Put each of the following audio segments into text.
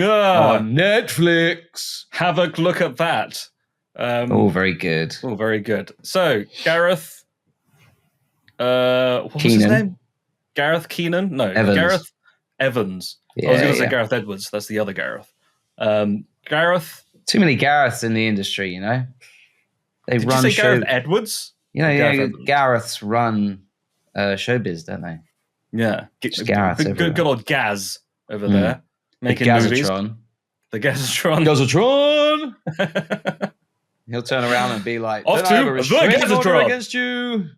on Netflix. Have a look at that. Very good. Oh, very good. So, Gareth, what was his name? Gareth Keenan? No, Evans. Gareth Evans. I was going to say Gareth Edwards. That's the other Gareth. Gareth. Too many Gareths in the industry, you know. Did you say Gareth Edwards? Gareths run showbiz, don't they? Yeah. Good old Gaz over there. Making movies. The Gazatron. He'll turn around and be like, off to the Gazatron against you.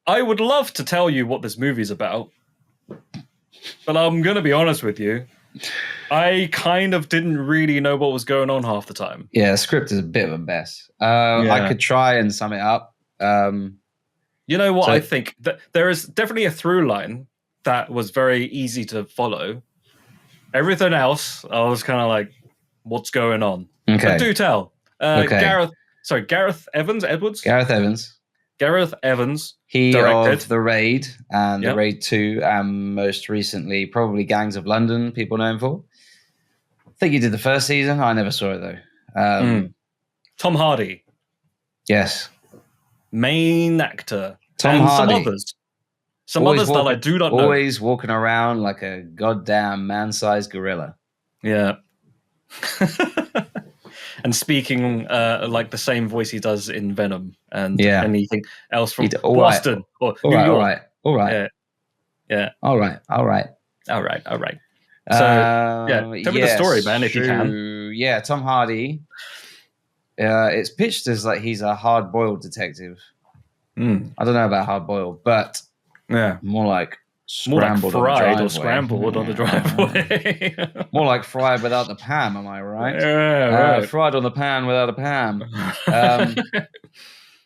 I would love to tell you what this movie's about, but I'm going to be honest with you. I kind of didn't really know what was going on half the time. Yeah, the script is a bit of a mess. I could try and sum it up. You know what? I think that there is definitely a through line that was very easy to follow. Everything else, I was kind of like, what's going on? Okay. But do tell. Gareth Evans? Edwards? Gareth Evans. He directed of The Raid and The Raid 2, and most recently, probably Gangs of London, people know him for. I think he did the first season. I never saw it, though. Tom Hardy. Yes. Main actor. Tom Hardy. Some others that I do not know. Always walking around like a goddamn man-sized gorilla. Yeah. And speaking like the same voice he does in Venom and anything else from Boston or New York. All right. Yeah. All right. So, tell me the story, man, if you can. Yeah, Tom Hardy. It's pitched as like he's a hard-boiled detective. I don't know about hard-boiled, but more like scrambled fried or scrambled on the driveway. More like fried without the pan, am I right? Yeah, right. Fried on the pan without a pan.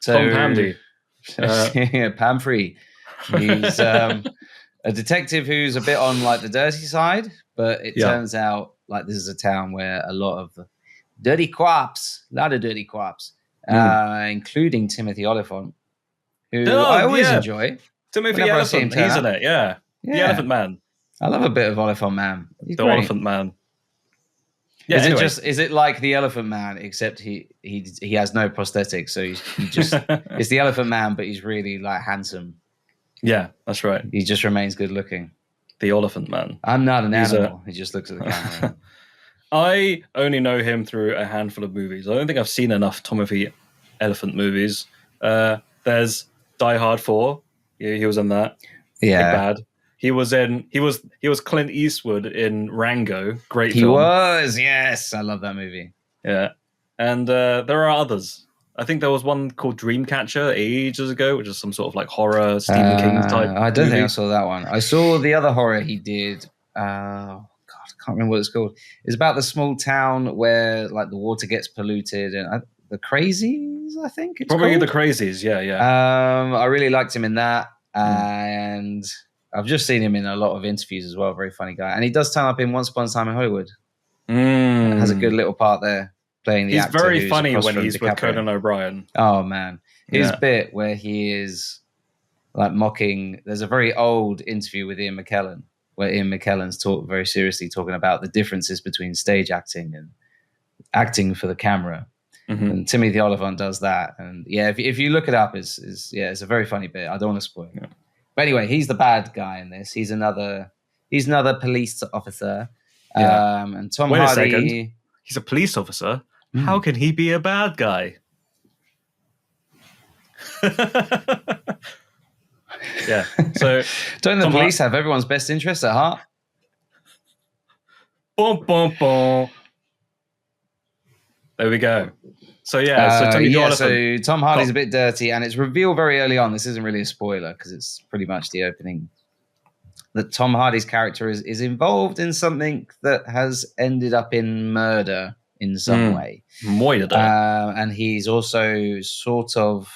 Tom Pandy. Pan free. He's a detective who's a bit on like the dirty side, but it turns out like this is a town where a lot of dirty cops, including Timothy Oliphant, who I always enjoy. Timothy Elephant, he's in it, yeah. The Elephant Man. I love a bit of Oliphant Man. He's the great. Elephant Man. Yeah, is it like the Elephant Man, except he has no prosthetics, so he just it's the Elephant Man, but he's really like handsome. Yeah, that's right. He just remains good looking. The Elephant Man. I'm not an animal. He just looks at the camera. I only know him through a handful of movies. I don't think I've seen enough Timothy Elephant movies. There's Die Hard 4. He was in that. Yeah. Bad. He was Clint Eastwood in Rango. Great film. He was, yes. I love that movie. Yeah. And there are others. I think there was one called Dreamcatcher ages ago, which is some sort of like horror Stephen King type. I don't think I saw that one. I saw the other horror he did. I can't remember what it's called. It's about the small town where like the water gets polluted and the Crazies, I think it's probably called. The Crazies. Yeah. I really liked him in that, and I've just seen him in a lot of interviews as well. Very funny guy, and he does turn up in Once Upon a Time in Hollywood. Has a good little part there, playing the actor. He's very funny when he's with Conan O'Brien. Oh man, his bit where he is like mocking. There's a very old interview with Ian McKellen where Ian McKellen's very seriously talking about the differences between stage acting and acting for the camera. And Timothy Oliphant does that. And if you look it up, it's a very funny bit. I don't want to spoil it. But anyway, he's the bad guy in this. He's another police officer. And Tom Hardy. Wait a second. He's a police officer? How can he be a bad guy? Yeah. So don't the police have everyone's best interests at heart? Boom, boom, boom. There we go. So so Tom Hardy's a bit dirty, and it's revealed very early on. This isn't really a spoiler because it's pretty much the opening. That Tom Hardy's character is involved in something that has ended up in murder in some way. And he's also sort of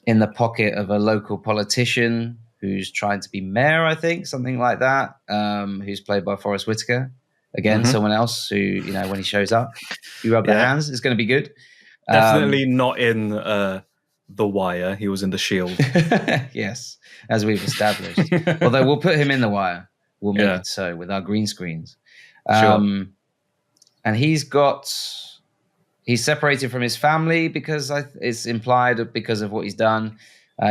in the pocket of a local politician who's trying to be mayor, I think, something like that, who's played by Forrest Whitaker. Again, someone else who, when he shows up, you rub their hands. It's going to be good. Definitely not in The Wire. He was in The Shield. Yes, as we've established. Although we'll put him in The Wire. we'll make it so with our green screens. Sure. And he's separated from his family because it's implied because of what he's done.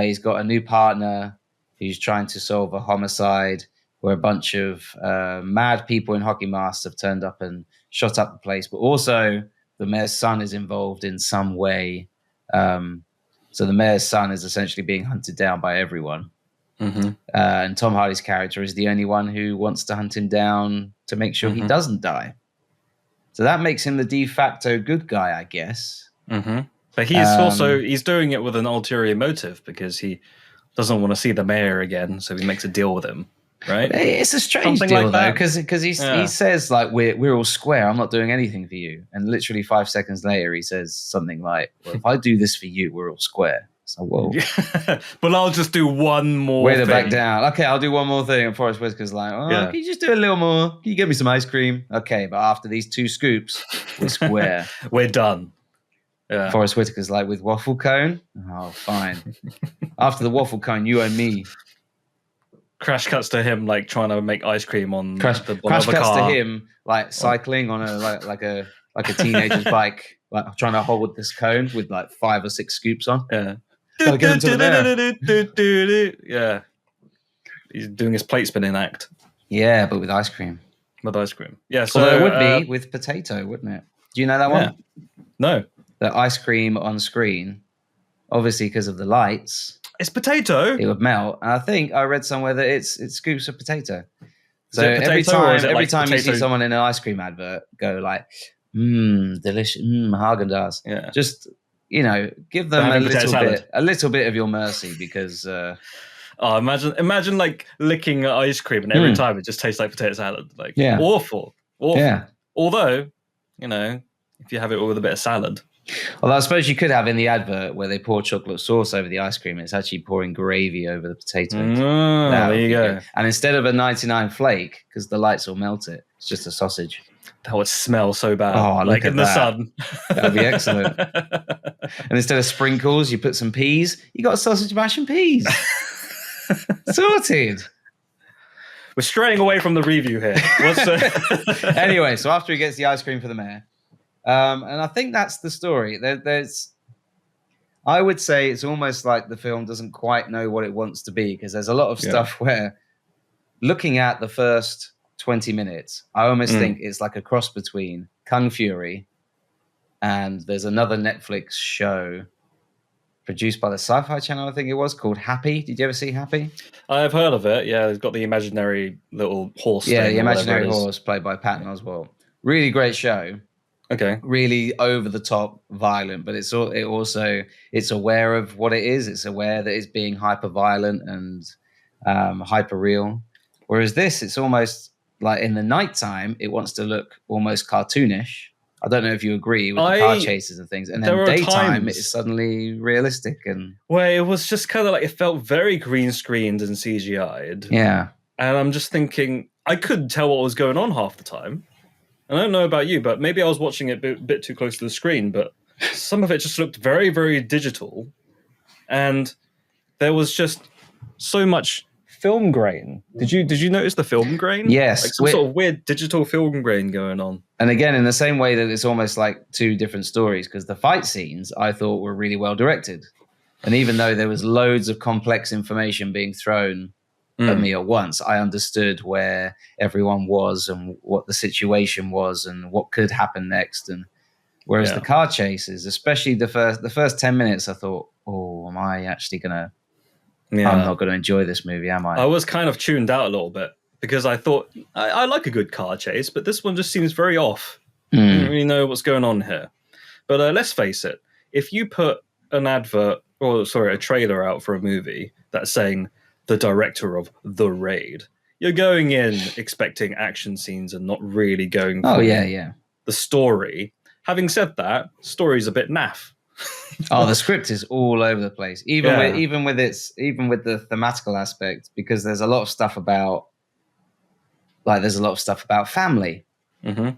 He's got a new partner who's trying to solve a homicide where a bunch of mad people in hockey masks have turned up and shot up the place. But also the mayor's son is involved in some way. So the mayor's son is essentially being hunted down by everyone. Mm-hmm. And Tom Hardy's character is the only one who wants to hunt him down to make sure he doesn't die. So that makes him the de facto good guy, I guess. Mm-hmm. But he's doing it with an ulterior motive because he doesn't want to see the mayor again, so he makes a deal with him, right? It's a strange Something deal, like though, that. because he says, like, we're all square, I'm not doing anything for you. And literally 5 seconds later, he says something like, well, if I do this for you, we're all square. So, well, but I'll just do one more way to thing. back down. Okay, I'll do one more thing. And Forrest Whitaker's like, can you just do a little more? Can you get me some ice cream? Okay, but after these 2 scoops, we're square. We're done. Yeah. Forrest Whitaker's like, with waffle cone? Oh, fine. After the waffle cone, you owe me. Crash cuts to him like trying to make ice cream on Crash the cuts car. to him like cycling on a like a teenager's bike, like trying to hold this cone with like 5 or 6 scoops on. Yeah. Gotta get him to the mayor. Yeah. He's doing his plate spinning act. Yeah, but with ice cream. With ice cream. Yeah. So although it would be with potato, wouldn't it? Do you know that one? No. The ice cream on screen, obviously because of the lights. It's potato. It would melt. And I think I read somewhere that it's scoops of potato. So every time you see someone in an ice cream advert go like, delicious, Haagen-Dazs. Yeah. Just, give them a little bit of your mercy because. Imagine like licking ice cream and every time it just tastes like potato salad. Like awful. Yeah. Although, if you have it with a bit of salad. Although I suppose you could have in the advert where they pour chocolate sauce over the ice cream, it's actually pouring gravy over the potato. There you go. And instead of a 99 flake, because the lights will melt it, it's just a sausage. That would smell so bad. Oh, like in the sun. That would be excellent. And instead of sprinkles, you put some peas. You got a sausage mash and peas. Sorted. We're straying away from the review here. Anyway, so after he gets the ice cream for the mayor, and I think that's the story. I would say it's almost like the film doesn't quite know what it wants to be because there's a lot of stuff where looking at the first 20 minutes, I almost think it's like a cross between Kung Fury and there's another Netflix show produced by the Sci-Fi Channel, I think it was, called Happy. Did you ever see Happy? I've heard of it. Yeah, it's got the imaginary little horse. Yeah, the imaginary horse played by Patton Oswalt. Really great show. Okay. Really over the top violent, but it's aware of what it is. It's aware that it's being hyper violent and hyper real. Whereas this, it's almost like in the nighttime, it wants to look almost cartoonish. I don't know if you agree with the car chases and things. And then daytime, it's suddenly realistic. Well, it was just kind of like, it felt very green screened and CGI'd. Yeah. And I'm just thinking, I couldn't tell what was going on half the time. I don't know about you, but maybe I was watching it a bit too close to the screen, but some of it just looked very, very digital. And there was just so much film grain. Did you notice the film grain? Yes. Like some sort of weird digital film grain going on. And again, in the same way that it's almost like 2 different stories, because the fight scenes I thought were really well directed. And even though there was loads of complex information being thrown at me at once, I understood where everyone was and what the situation was and what could happen next. And whereas the car chases, especially the first 10 minutes, I thought, oh, am I actually gonna? I'm not going to enjoy this movie, am I? I was kind of tuned out a little bit because I thought I like a good car chase, but this one just seems very off. I don't really know what's going on here. But let's face it, if you put an a trailer out for a movie that's saying the director of The Raid, you're going in expecting action scenes and not really going for the story. Having said that, story's a bit naff. The script is all over the place, even with the thematical aspect, because there's a lot of stuff about family. Mm-hmm.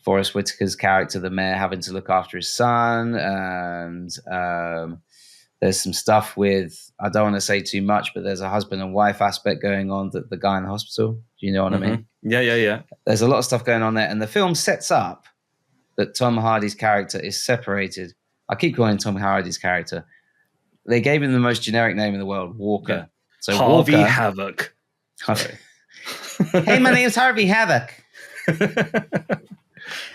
Forrest Whitaker's character, the mayor, having to look after his son, and There's some stuff with, I don't want to say too much, but there's a husband and wife aspect going on, that the guy in the hospital. Do you know what I mean? Yeah. There's a lot of stuff going on there. And the film sets up that Tom Hardy's character is separated. I keep calling Tom Hardy's character. They gave him the most generic name in the world, Walker. Yeah. So Harvey Walker, HAVOC. Hey, my name's Harvey HAVOC.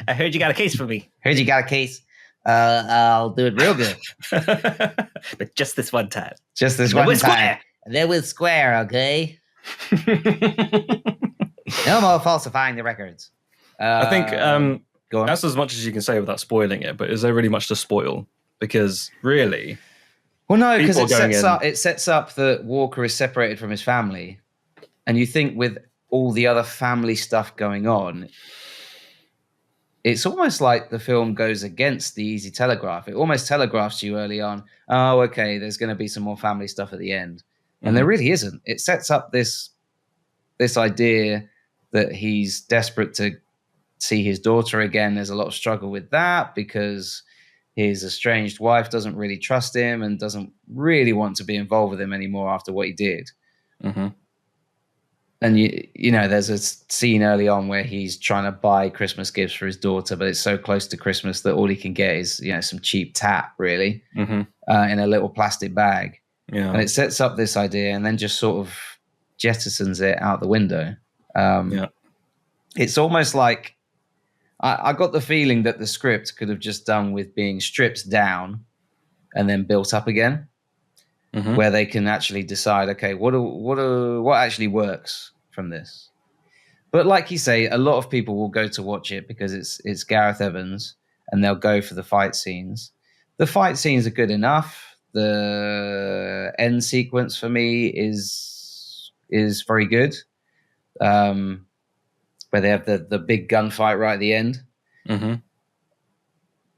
I heard you got a case for me. Heard you got a case. I'll do it real good. But just this one time. Just this one time. Then we'll square, okay? No more falsifying the records. I think go on. that's as much as you can say without spoiling it, but is there really much to spoil? Because really... Well, no, because it sets up that Walker is separated from his family. And you think with all the other family stuff going on, it's almost like the film goes against the easy telegraph. It almost telegraphs you early on, oh, okay, there's going to be some more family stuff at the end. And there really isn't. It sets up this idea that he's desperate to see his daughter again. There's a lot of struggle with that because his estranged wife doesn't really trust him and doesn't really want to be involved with him anymore after what he did. Mm-hmm. And you know, there's a scene early on where he's trying to buy Christmas gifts for his daughter, but it's so close to Christmas that all he can get is, you know, some cheap tap, really, in a little plastic bag. Yeah. And it sets up this idea and then just sort of jettisons it out the window. It's almost like I got the feeling that the script could have just done with being stripped down and then built up again. Where they can actually decide, okay, what actually works from this. But like you say, a lot of people will go to watch it because it's Gareth Evans, and they'll go for the fight scenes. The fight scenes are good enough. The end sequence for me is very good, where they have the big gunfight right at the end.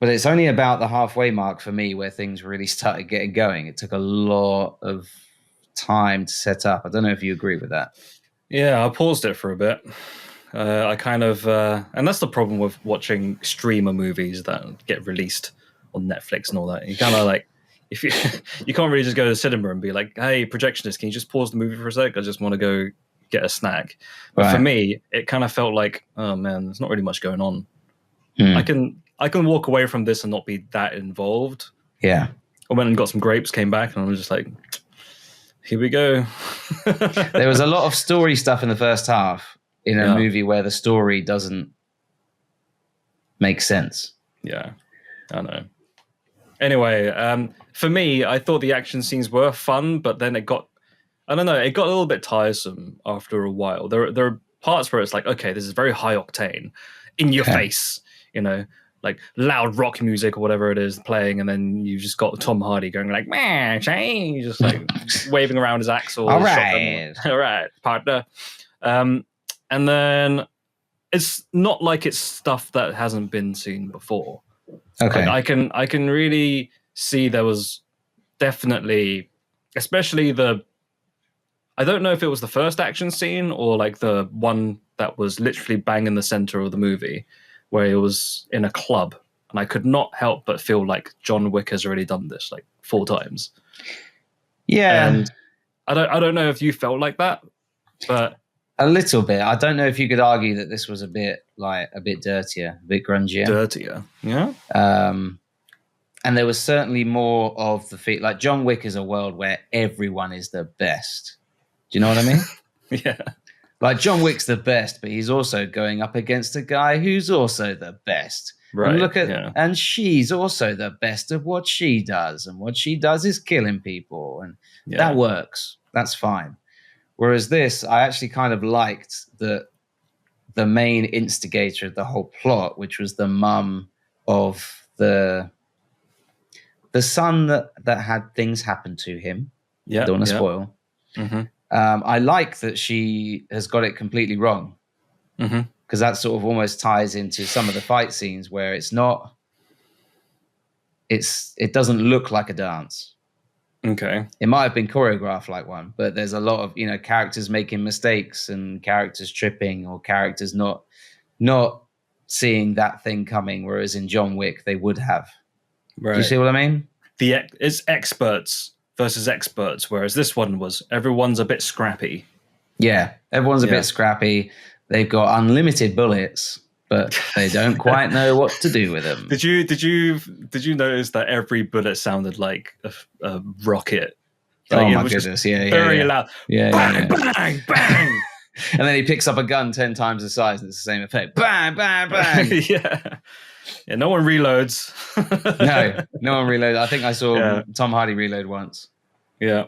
But it's only about the halfway mark for me where things really started getting going. It took a lot of time to set up. I don't know if you agree with that. Yeah, I paused it for a bit. I kind of, and that's the problem with watching streamer movies that get released on Netflix and all that. You kind of like, if you can't really just go to the cinema and be like, hey, projectionist, can you just pause the movie for a sec? I just want to go get a snack. But for me, it kind of felt like, oh man, there's not really much going on. I can walk away from this and not be that involved. Yeah. I went and got some grapes, came back, and I was just like, here we go. There was a lot of story stuff in the first half in a movie where the story doesn't make sense. Yeah, I know. Anyway, for me, I thought the action scenes were fun, but then it got a little bit tiresome after a while. There are parts where it's like, okay, this is very high octane, in your face, you know, like loud rock music or whatever it is playing, and then you just got Tom Hardy going like, man, change, just like waving around his axe or all right, partner. And then it's not like it's stuff that hasn't been seen before. Okay, like I can really see there was definitely, especially I don't know if it was the first action scene or like the one that was literally bang in the center of the movie, where it was in a club, and I could not help but feel like John Wick has already done this like 4 times. Yeah, and I don't know if you felt like that, but a little bit. I don't know if you could argue that this was a bit dirtier, a bit grungier. Dirtier, yeah. And there was certainly more of the feet. Like John Wick is a world where everyone is the best. Do you know what I mean? Yeah. Like John Wick's the best, but he's also going up against a guy who's also the best. Right. And and she's also the best at what she does, and what she does is killing people, and that works. That's fine. Whereas this, I actually kind of liked the main instigator of the whole plot, which was the mum of the son that had things happen to him. Yeah, don't want to spoil. Mm-hmm. I like that she has got it completely wrong, because that sort of almost ties into some of the fight scenes where it doesn't look like a dance. Okay, it might have been choreographed like one, but there's a lot of characters making mistakes and characters tripping or characters not seeing that thing coming, whereas in John Wick they would have. Right. Do you see what I mean? it's experts versus experts, whereas this one was everyone's a bit scrappy. Yeah, everyone's a bit scrappy. They've got unlimited bullets, but they don't quite know what to do with them. Did you notice that every bullet sounded like a rocket? Like, oh my goodness! Yeah, very loud. Yeah, bang, bang, bang. And then he picks up a gun 10 times the size, and it's the same effect. Bang, bang, bang. Yeah. No one reloads. no one reloads. I think I saw Tom Hardy reload once. Yeah.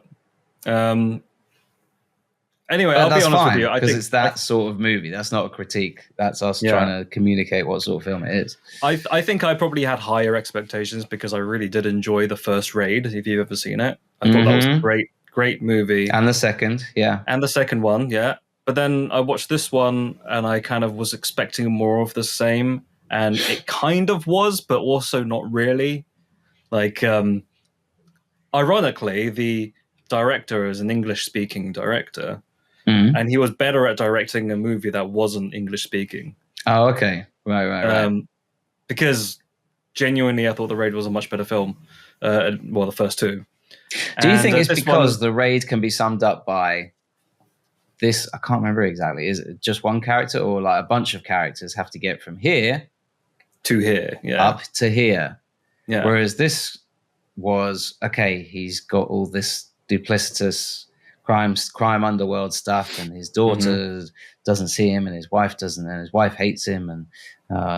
Anyway, I'll be honest with you. Because it's that sort of movie. That's not a critique. That's us trying to communicate what sort of film it is. I think I probably had higher expectations because I really did enjoy the first Raid, if you've ever seen it. I thought that was a great movie. And the second, yeah. And the second one, yeah. But then I watched this one and I kind of was expecting more of the same. And it kind of was, but also not really. Like, ironically, the director is an English-speaking director. And he was better at directing a movie that wasn't English-speaking. Oh, okay. Right. Because genuinely, I thought The Raid was a much better film. The first two. Do you think it's because The Raid can be summed up by this? I can't remember exactly. Is it just one character or like a bunch of characters have to get from here to here, up to here? Yeah. Whereas this was, okay, he's got all this duplicitous crime underworld stuff, and his daughter doesn't see him, and his wife doesn't, and his wife hates him, and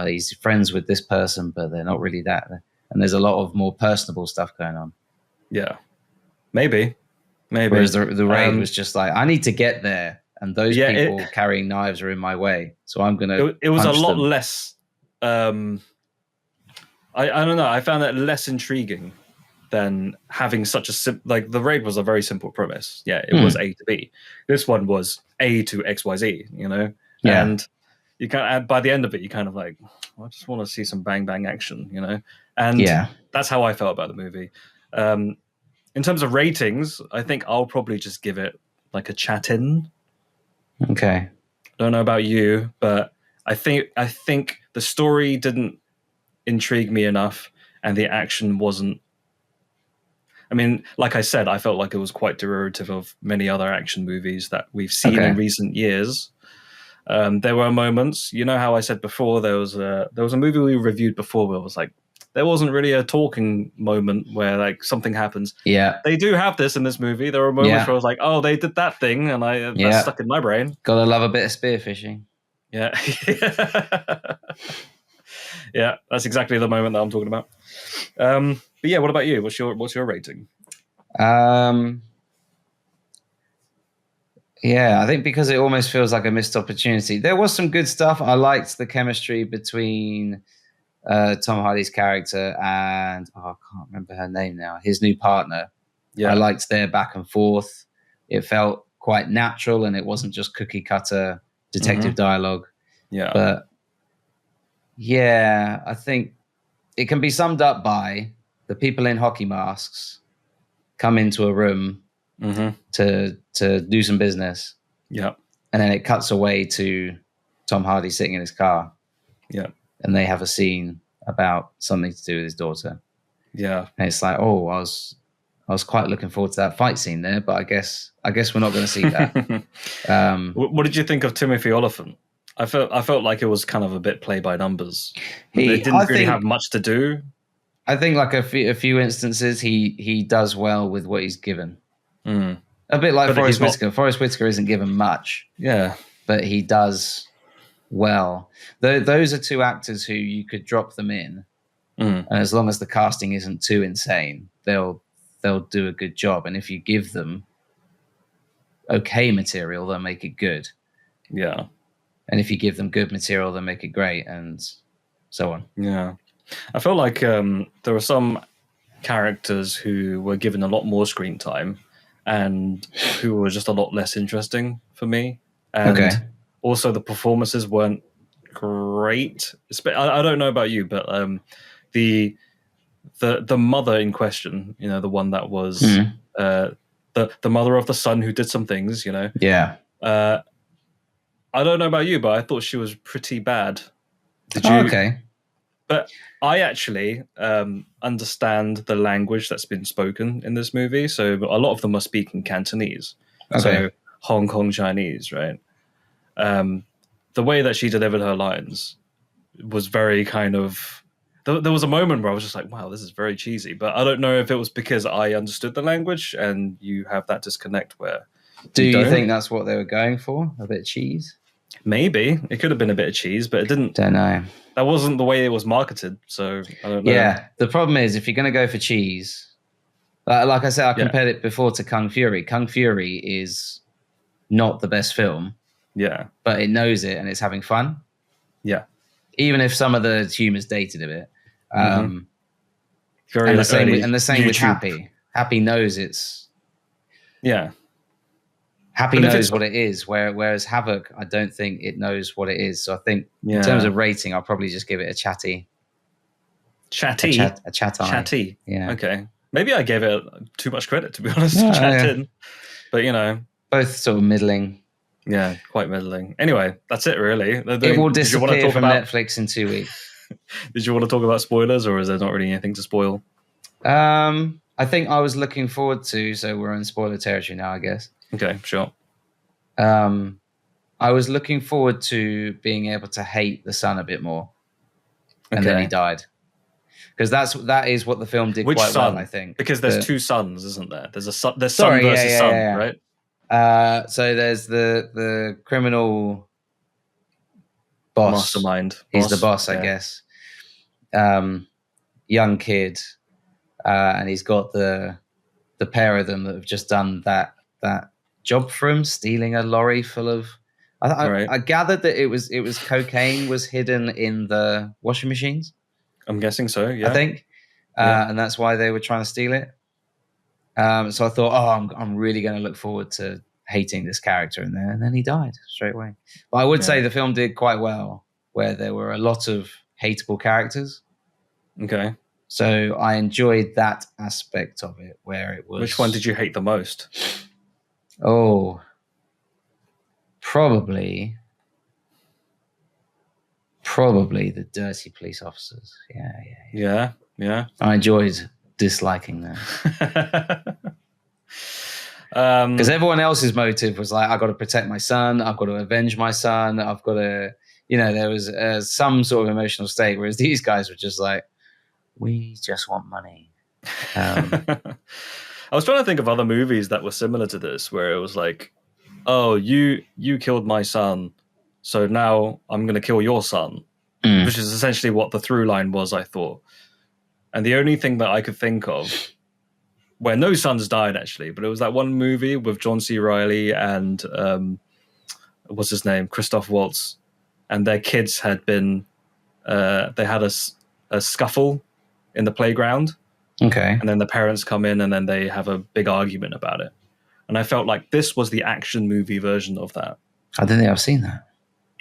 he's friends with this person, but they're not really that. And there's a lot of more personable stuff going on. Yeah, maybe. Whereas the Raid was just like, I need to get there, and those people carrying knives are in my way, so I'm gonna. It was a lot less. I don't know. I found that less intriguing than having such a like the Raid was a very simple premise. Yeah, it was A to B. This one was A to XYZ, you know? Yeah. And you kind of, by the end of it, you kind of like, I just want to see some bang bang action, you know? And that's how I felt about the movie. In terms of ratings, I think I'll probably just give it like a chat-in. Okay. Don't know about you, but I think the story didn't intrigue me enough, and the action wasn't. I mean, like I said, I felt like it was quite derivative of many other action movies that we've seen in recent years. There were moments, you know how I said before, there was a movie we reviewed before where it was like, there wasn't really a talking moment where like something happens. Yeah. They do have this in this movie. There were moments where I was like, oh, they did that thing, and that's stuck in my brain. Gotta love a bit of spearfishing. Yeah. Yeah, that's exactly the moment that I'm talking about. But yeah, what about you? What's your rating? Yeah, I think because it almost feels like a missed opportunity. There was some good stuff. I liked the chemistry between Tom Hardy's character and I can't remember her name now. His new partner. Yeah, I liked their back and forth. It felt quite natural, and it wasn't just cookie cutter detective dialogue. Yeah, but yeah, I think it can be summed up by the people in hockey masks come into a room to do some business. Yeah. And then it cuts away to Tom Hardy sitting in his car. Yeah. And they have a scene about something to do with his daughter. Yeah. And it's like, oh, I was quite looking forward to that fight scene there, but I guess we're not going to see that. What did you think of Timothy Olyphant? I felt like it was kind of a bit play by numbers. They didn't really have much to do. I think like a few instances he does well with what he's given. A bit like Forrest Whitaker. Forrest Whitaker isn't given much. Yeah. But he does well. Those are two actors who you could drop them in. And as long as the casting isn't too insane, they'll do a good job. And if you give them okay material, they'll make it good. Yeah. And if you give them good material, they'll make it great, and so on. Yeah. I felt like there were some characters who were given a lot more screen time and who were just a lot less interesting for me. And also the performances weren't great. I don't know about you, but the mother in question, you know, the one that was the mother of the son who did some things, you know. Yeah. I don't know about you, but I thought she was pretty bad. Did you? Okay. But I actually understand the language that's been spoken in this movie. So a lot of them are speaking Cantonese. Okay. So Hong Kong Chinese, right? The way that she delivered her lines was very kind of... There was a moment where I was just like, wow, this is very cheesy. But I don't know if it was because I understood the language and you have that disconnect where... Do you think that's what they were going for? A bit of cheese? Maybe. It could have been a bit of cheese, but it didn't... Don't know. That wasn't the way it was marketed, so I don't know. Yeah, the problem is if you're going to go for cheese... Like I said, I compared it before to Kung Fury. Kung Fury is not the best film. Yeah. But it knows it and it's having fun. Yeah. Even if some of the humor's dated a bit. Very and the same with YouTube. Happy. Happy knows it's... Yeah. Happy knows what it is, whereas HAVOC, I don't think it knows what it is. So I think in terms of rating, I'll probably just give it a chatty. Chatty? A chat-eye. Chatty. Yeah. Okay. Maybe I gave it too much credit, to be honest. Yeah. But, you know. Both sort of middling. Yeah, quite middling. Anyway, that's it, really. It will disappear from Netflix in 2 weeks. Did you want to talk about spoilers, or is there not really anything to spoil? I think I was looking forward to, so we're in spoiler territory now, I guess. Okay, sure. I was looking forward to being able to hate the son a bit more. And then he died. Because that is what the film did quite well, I think. Because there's two sons, isn't there? There's son versus son, right? So there's the criminal boss. Mastermind. He's the boss, I guess. Young kid. And he's got the pair of them that have just done that job for him, stealing a lorry full of... I gathered that it was cocaine was hidden in the washing machines. I'm guessing so, yeah. I think. And that's why they were trying to steal it. So I thought, I'm really going to look forward to hating this character in there. And then he died straight away. But I would say the film did quite well, where there were a lot of hateable characters. Okay. So I enjoyed that aspect of it, where it was... Which one did you hate the most? Oh, probably the dirty police officers. Yeah. I enjoyed disliking them. Because everyone else's motive was like, I've got to protect my son, I've got to avenge my son, I've got to, there was some sort of emotional state, whereas these guys were just like, we just want money. I was trying to think of other movies that were similar to this, where it was like, oh, you killed my son, so now I'm going to kill your son, which is essentially what the through line was, I thought. And the only thing that I could think of, where no sons died actually, but it was that one movie with John C. Reilly and what's his name, Christoph Waltz, and their kids had been, they had a scuffle in the playground. Okay. And then the parents come in and then they have a big argument about it. And I felt like this was the action movie version of that. I don't think I've seen that.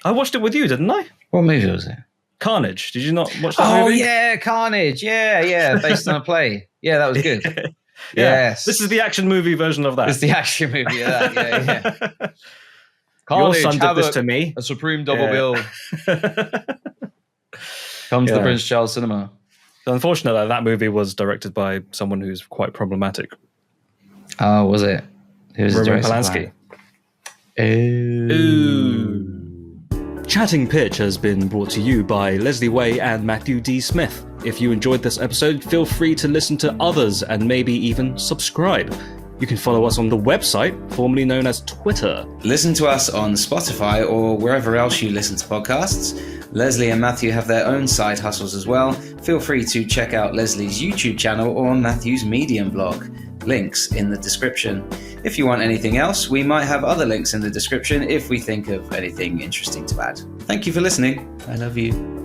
I watched it with you, didn't I? What movie was it? Carnage. Did you not watch that movie? Oh, yeah, Carnage. Yeah. Based on a play. Yeah, that was good. Yeah. Yes. This is the action movie version of that. It's the action movie of that. Yeah. Carnage, your son did this to me. A supreme double bill. Comes to Prince Charles Cinema. Unfortunately, that movie was directed by someone who's quite problematic. Oh, was it? Who was Roman Polanski. Chatting Pitch has been brought to you by Leslie Way and Matthew D. Smith. If you enjoyed this episode, feel free to listen to others and maybe even subscribe. You can follow us on the website, formerly known as Twitter. Listen to us on Spotify or wherever else you listen to podcasts. Leslie and Matthew have their own side hustles as well. Feel free to check out Leslie's YouTube channel or Matthew's Medium blog. Links in the description. If you want anything else, we might have other links in the description if we think of anything interesting to add. Thank you for listening. I love you.